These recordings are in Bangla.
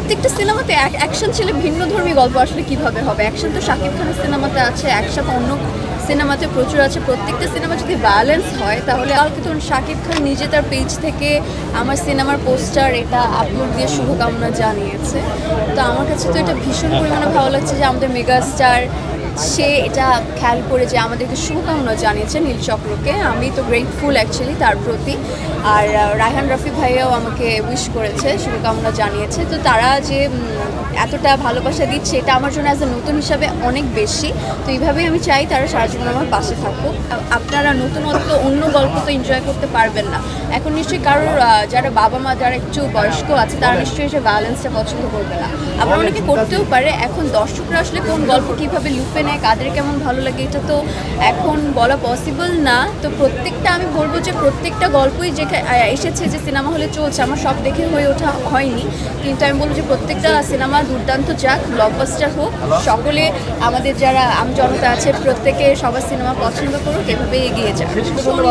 প্রত্যেকটা সিনেমাতে অ্যাকশন ছিল, ভিন্নধর্মী গল্প আসলে কিভাবে হবে? অ্যাকশন তো শাকিব খানের সিনেমাতে আছে, অ্যাকশন অন্য সিনেমাতে প্রচুর আছে। প্রত্যেকটা সিনেমা যদি ব্যালেন্স হয় তাহলে কালকে ধরুন শাকিব খান নিজে তার পেজ থেকে আমার সিনেমার পোস্টার এটা আপলোড দিয়ে শুভকামনা জানিয়েছে। তো আমার কাছে তো এটা ভীষণ পরিমাণে ভালো লাগছে যে আমাদের মেগাস্টার সে এটা খেয়াল করে যে আমাদেরকে শুভকামনা জানিয়েছে নীলচক্রকে। আমি তো গ্রেটফুল অ্যাকচুয়ালি তার প্রতি। আর রায়হান রাফি ভাইয়াও আমাকে উইশ করেছে, শুভকামনা জানিয়েছে। তো তারা যে এতটা ভালোবাসা দিচ্ছে এটা আমার জন্য অ্যাজ এ নতুন হিসাবে অনেক বেশি। তো এইভাবেই আমি চাই তারা সারা জীবন আমার পাশে থাকুক। আপনারা নতুনত্ব অন্য গল্প তো এনজয় করতে পারবেন না। এখন নিশ্চয়ই কারোর যারা বাবা মা যারা একটু বয়স্ক আছে তারা নিশ্চয়ই সে ব্যালেন্সটা পছন্দ করবে না, আবার অনেকে করতেও পারে। এখন দর্শকরা আসলে কোন গল্প কীভাবে লুপে নেয়, কাদের কেমন ভালো লাগে এটা তো এখন বলা পসিবল না। তো প্রত্যেকটা আমি বলবো যে প্রত্যেকটা গল্পই যে এসেছে যে সিনেমা হলে চলছে, আমার সব দেখে হয়ে ওঠা হয়নি, কিন্তু আমি বলবো যে প্রত্যেকটা সিনেমা দুর্দান্ত যাক, ব্লকবাস্টার হোক, সকলে আমাদের যারা জনতা আছে প্রত্যেকে সবার সিনেমা পছন্দ করুক, এভাবে এগিয়ে যাক।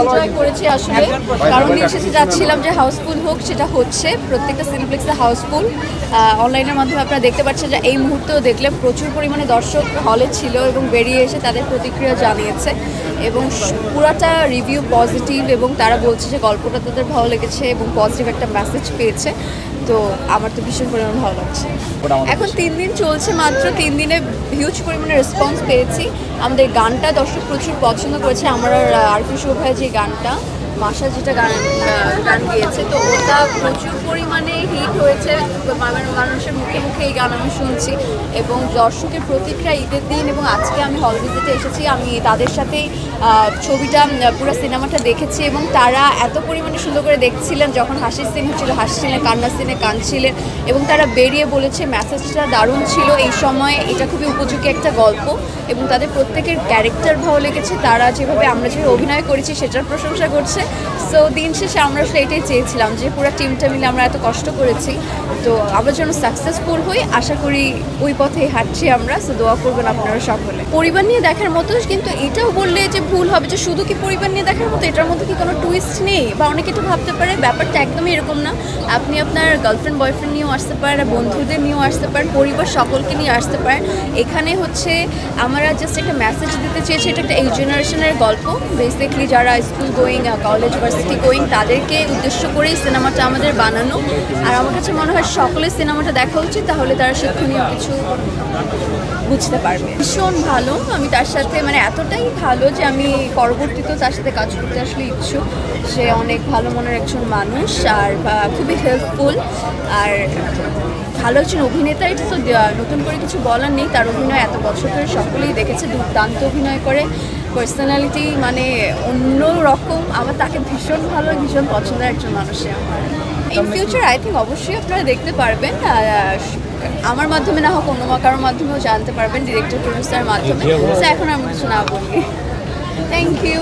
এনজয় করেছি আসলে, কারণ দিন শেষে যাচ্ছিলাম যে হাউসফুল হোক, সেটা হচ্ছে প্রত্যেকটা সিনেপ্লেক্সে হাউসফুল। অনলাইনের মাধ্যমে আপনারা দেখতে পাচ্ছেন যে এই মুহূর্তেও দেখলে প্রচুর পরিমাণে দর্শক হলে ছিল এবং বেরিয়ে এসে তাদের প্রতিক্রিয়া জানিয়েছে এবং পুরাটা রিভিউ পজিটিভ এবং তারা বলছে যে গল্পটা তাদের ভালো লেগেছে এবং পজিটিভ একটা মেসেজ পেয়েছে। তো আমার তো ভীষণ পরিমাণে ভালো লাগছে। এখন 3 দিন চলছে মাত্র, 3 দিনে হিউজ পরিমাণে রেসপন্স পেয়েছি। আমাদের গানটা দর্শক প্রচুর পছন্দ করেছে। আমার আরফি শুভ ভাই যে গানটা মাসা যেটা গান গিয়েছে, তো ওটা প্রচুর পরিমাণে হিট হয়েছে, মানুষের মুখে মুখে এই গান আমি শুনছি এবং দর্শকের প্রতিক্রিয়া ঈদের দিন এবং আজকে আমি হল ভিজিটে এসেছি, আমি তাদের সাথেই ছবিটা পুরো সিনেমাটা দেখেছি এবং তারা এত পরিমাণে সুন্দর করে দেখছিলেন। যখন হাসির সিন হচ্ছিল হাসছিলেন, কান্নার সিনে কাঁদছিলেন এবং তারা বেরিয়ে বলেছে মেসেজটা দারুণ ছিল, এই সময় এটা খুবই উপযোগী একটা গল্প এবং তাদের প্রত্যেকের ক্যারেক্টার ভালো লেগেছে। তারা যেভাবে আমরা যেভাবে অভিনয় করেছি সেটার প্রশংসা করছে। সো দিন শেষে আমরা আসলে এটাই চেয়েছিলাম যে পুরো টিমটা মিলে আমরা এত কষ্ট করেছি, তো আমরা যেন সাকসেসফুল হই, আশা করি ওই পথেই হাঁটছি আমরা। সো দোয়া করবেন আপনারা সকলে। পরিবার নিয়ে দেখার মতো, কিন্তু এটাও বললে যে ভুল হবে যে শুধু কি পরিবার নিয়ে দেখার মতো, এটার মধ্যে কি কোনো টুইস্ট নেই? বা অনেকে একটু ভাবতে পারে ব্যাপারটা একদমই এরকম না। আপনি আপনার গার্লফ্রেন্ড বয়ফ্রেন্ড নিয়েও আসতে পারেন, বন্ধুদের নিয়েও আসতে পারেন, পরিবার সকলকে নিয়ে আসতে পারেন। এখানে হচ্ছে আমরা জাস্ট একটা মেসেজ দিতে চেয়েছি, এটা একটা এই জেনারেশনের গল্প। বেসিক্যালি যারা school going, college, varsity going তাদেরকে উদ্দেশ্য করেই সিনেমাটা আমাদের বানানো। আর আমার কাছে মনে হয় সকলের সিনেমাটা দেখা উচিত, তাহলে তারা শিক্ষণীয় কিছু বুঝতে পারবে। ভীষণ ভালো, আমি তার সাথে মানে এতটাই ভালো যে আমি পরবর্তীতেও তার সাথে কাজ করতে আসলে ইচ্ছুক। সে অনেক ভালো মনের একজন মানুষ আর খুবই হেল্পফুল আর ভালো একজন অভিনেতা। এটা তো নতুন করে কিছু বলার নেই, তার অভিনয় এত বছর ধরে সকলেই দেখেছে, দুর্দান্ত অভিনয় করে, পার্সোনালিটি মানে অন্য রকম। আমার তাকে ভীষণ ভালো, ভীষণ পছন্দের একজন মানুষে আমার। ইন ফিউচার আই থিঙ্ক অবশ্যই আপনারা দেখতে পারবেন, আমার মাধ্যমে না হোক অন্য কারোর মাধ্যমেও জানতে পারবেন, ডিরেক্টর প্রডিউসারের মাধ্যমে। এখন আমি কিছু না বলি। Thank you.